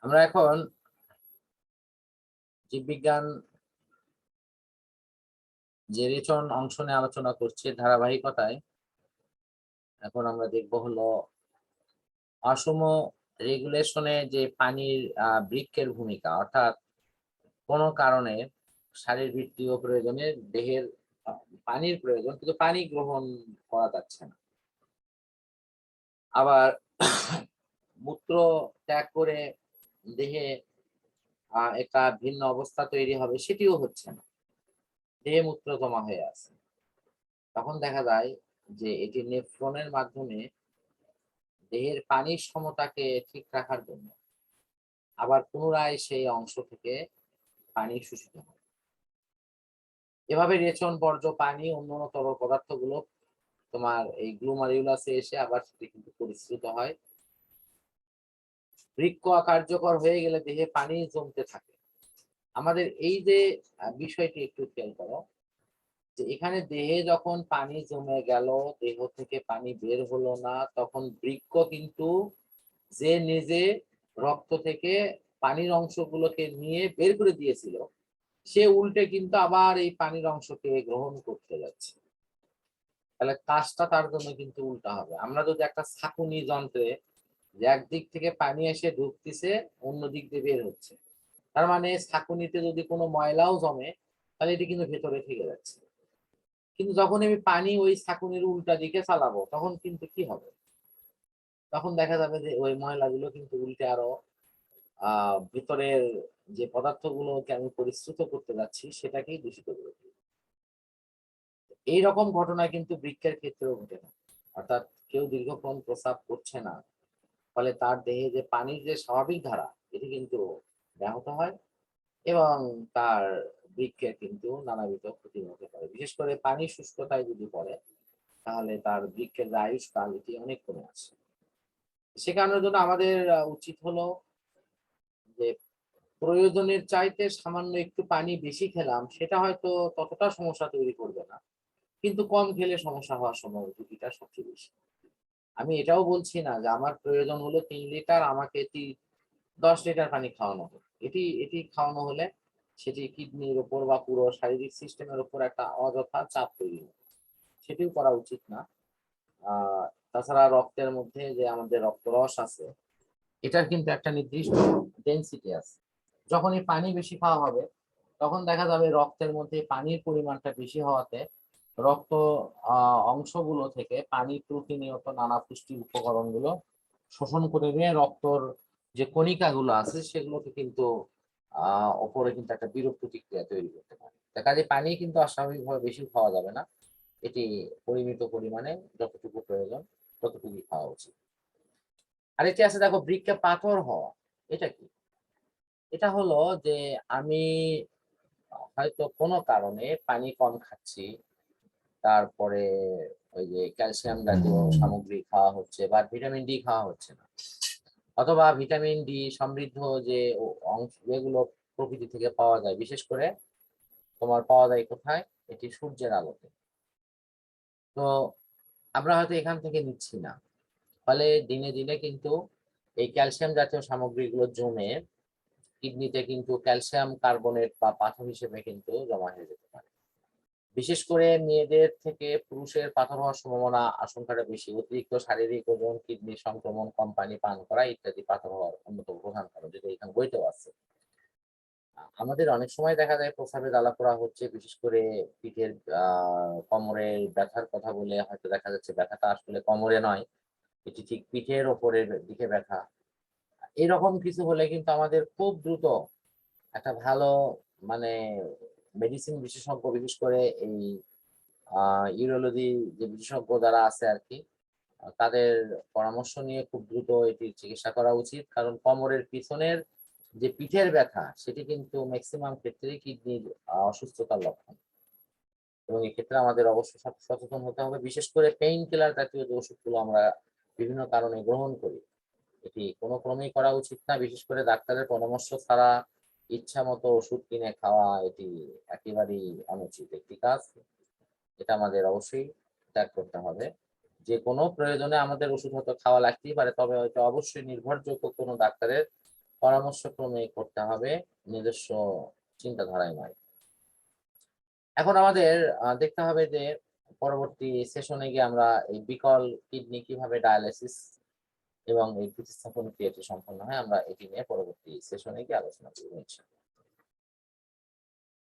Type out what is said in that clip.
আমরা এখন জীববিজ্ঞান যে রেচন অংশ নিয়ে আলোচনা করছি ধারাবাহিকতায় এখন আমরা দেখব হলো অসম রেগুলেশনে যে পানির বৃক্কের ভূমিকা, অর্থাৎ কোনো কারণে শারীরবৃত্তীয় প্রয়োজনে দেহের পানির প্রয়োজন কিন্তু পানি গ্রহণ করা যাচ্ছে না, আবার মূত্র ত্যাগ করে দেহে একটা ভিন্ন অবস্থা তৈরি হবে, সেটিও হচ্ছে না, দেহে মূত্র জমা হয়ে আছে। তখন দেখা যায় যে এটি নেফ্রনের মাধ্যমে দেহের পানির সমতাকে ঠিক রাখার জন্য আবার পুনরায় সেই অংশ থেকে পানি শোষিত হয়। এভাবে রেচন, বর্জ্য পানি, অন্যান্য তরল পদার্থগুলো তোমার এই গ্লুমারিউলাসে এসে আবার সেটি কিন্তু পরিস্রুত হয়। বৃক্ক কার্যকর হয়ে গেলে দেহে পানি জমতে থাকে। আমাদের এই যে বিষয়টি একটু খেয়াল করো যে এখানে দেহে যখন পানি জমে গেল, দেহ থেকে পানি বের হলো না, তখন বৃক্ক কিন্তু যে নিজে রক্ত থেকে পানির অংশগুলোকে নিয়ে বের করে দিয়েছিল, সে উল্টে কিন্তু আবার এই পানির অংশকে গ্রহণ করতে যাচ্ছে। তাহলে কাজটা তার জন্য কিন্তু উল্টা হবে। আমরা যদি একটা ছাঁকুনি যন্ত্রে যে একদিক থেকে পানি এসে ঢুকতেছে, অন্য দিক দিয়ে বের হচ্ছে, তার মানে ছাঁকুনিতে যদি কোনো ময়লাও জমে তাহলে এটি কিন্তু ভেতরে থেকে যাচ্ছে। কিন্তু যখন আমি পানি ওই ছাঁকুনির উল্টা দিকে চালাবো তখন কিন্তু কি হবে? তখন দেখা যাবে যে ওই ময়লাগুলো কিন্তু উল্টে আরো ভিতরের যে পদার্থগুলোকে আমি পরিশ্রুত করতে যাচ্ছি সেটাকেই দূষিত করে দিবে। এইরকম ঘটনা কিন্তু বৃক্কের ক্ষেত্রেও ঘটে না। অর্থাৎ কেউ দীর্ঘক্ষণ প্রস্রাব করছে না, ফলে তার দেহে যে পানির যে স্বাভাবিক ধারা এটি কিন্তু ব্যাহত হয় এবং তার বৃক্কের কিন্তু নানাবিধ ক্ষতি হতে পারে। বিশেষ করে পানি শুষ্কতায় যদি পড়ে তাহলে তার বৃক্কের যে আয়ুষ্কাল এটি অনেক কমে আসে। সে কারণের জন্য আমাদের উচিত হলো যে প্রয়োজনের চাইতে সামান্য একটু পানি বেশি খেলাম, সেটা হয়তো ততটা সমস্যা তৈরি করবে না, কিন্তু কম খেলে সমস্যা হওয়ার ঝুঁকিটা সবচেয়ে বেশি। আমি এটাও বলছি না যে আমার প্রয়োজন হলো 3 লিটার, আমাকে 10 লিটার পানি খাওয়ানো হবে। এটি এটি খাওয়ানো হলে সেটি কিডনির উপর বা পুরো শারীরিক সিস্টেমের উপর একটা অযথা চাপ তৈরি হবে, সেটিও করা উচিত না। তাছাড়া রক্তের মধ্যে যে আমাদের রক্তরস আছে এটার কিন্তু একটা নির্দিষ্ট ডেনসিটি আছে। যখনই পানি বেশি খাওয়া হবে তখন দেখা যাবে রক্তের মধ্যে পানির পরিমাণটা বেশি হওয়াতে রক্ত অংশগুলো থেকে পানি প্রতিনিয়ত নানা পুষ্টি উপকরণগুলো শোষণ করে নিয়ে রক্তর যে কণিকাগুলো আছে সেগুলোকে কিন্তু ওপরে কিন্তু একটা বিরূপ প্রতিক্রিয়া তৈরি করতে পারে। কাজে পানি কিন্তু অস্বাভাবিকভাবে বেশি খাওয়া যাবে না, এটি পরিমিত পরিমাণে যতটুকু প্রয়োজন ততটুকুই খাওয়া উচিত। আরেকটি আছে, দেখো, বৃক্কে পাথর হওয়া। এটা কি? এটা হলো যে আমি হয়তো কোনো কারণে পানি কম খাচ্ছি, তারপরে ওই যে ক্যালসিয়াম জাতীয় সামগ্রী খাওয়া হচ্ছে বা ভিটামিন ডি খাওয়া হচ্ছে না, অথবা ভিটামিন ডি সমৃদ্ধ যে অংশ যেগুলো প্রকৃতি থেকে পাওয়া যায়, বিশেষ করে তোমার পাওয়া যায় কোথায়? এটি সূর্যের আলোতে। তো আমরা হয়তো এখান থেকে নিচ্ছি না, ফলে দিনে দিনে কিন্তু এই ক্যালসিয়াম জাতীয় সামগ্রীগুলো জমে কিডনিতে কিন্তু ক্যালসিয়াম কার্বনেট বা পাথর হিসেবে কিন্তু জমা হয়ে যেতে পারে। বিশেষ করে মেয়েদের থেকে পুরুষের পাথর হওয়ার সম্ভাবনা আশঙ্কাটা বেশি। অতিরিক্ত শারীরিক ওজন, কিডনি সংক্রমণ, কম পানি পান করা ইত্যাদি পাথর হওয়ার অন্যতম প্রধান কারণ, যেটা এখানে বইতেও আছে। আমাদের অনেক সময় দেখা যায় প্রস্রাবে জ্বালাপোড়া হচ্ছে, বিশেষ করে পিঠের কোমরের ব্যথার কথা বলে হয়তো দেখা যাচ্ছে ব্যথাটা আসলে কোমরে নয়, এটি ঠিক পিঠের ওপরের দিকে ব্যথা। এরকম কিছু হলে কিন্তু আমাদের খুব দ্রুত একটা ভালো মানে মেডিসিন বিশেষজ্ঞ, বিশেষ করে এই ইউরোলজি যে বিশেষজ্ঞ যারা আছে আর কি, তাদের পরামর্শ নিয়ে খুব দ্রুত এটি চিকিৎসা করা উচিত। কারণ কোমরের পিছনের যে পিঠের ব্যথা সেটি কিন্তু ম্যাক্সিমাম ক্ষেত্রেই কিডনির অসুস্থতার লক্ষণ, এবং এক্ষেত্রে আমাদের অবশ্যই সচেতন হতে হবে। বিশেষ করে পেইন কিলার জাতীয় যে ওষুধগুলো আমরা বিভিন্ন কারণে গ্রহণ করি, এটি কোনো ক্রমেই করা উচিত না। বিশেষ করে ডাক্তারের পরামর্শ ছাড়া ইচ্ছা মতো ওষুধ কিনে খাওয়া এটি একেবারেই অনুচিত একটি কাজ। এটা আমাদের অবশ্যই ত্যাগ করতে হবে। যে কোনো প্রয়োজনে আমাদের ওষুধ হয়তো খাওয়া লাগতেই পারে, তবে হয়তো অবশ্যই নির্ভরযোগ্য কোনো ডাক্তারের পরামর্শক্রমে করতে হবে, নিজস্ব চিন্তাধারায় নয়। এখন আমাদের দেখতে হবে যে পরবর্তী সেশনে গিয়ে আমরা এই বিকল কিডনি কিভাবে ডায়ালাইসিস এবং এই প্রতিস্থাপন ক্রিয়াটি সম্পন্ন হয় আমরা এটি নিয়ে পরবর্তী সেশনে গিয়ে আলোচনা করব।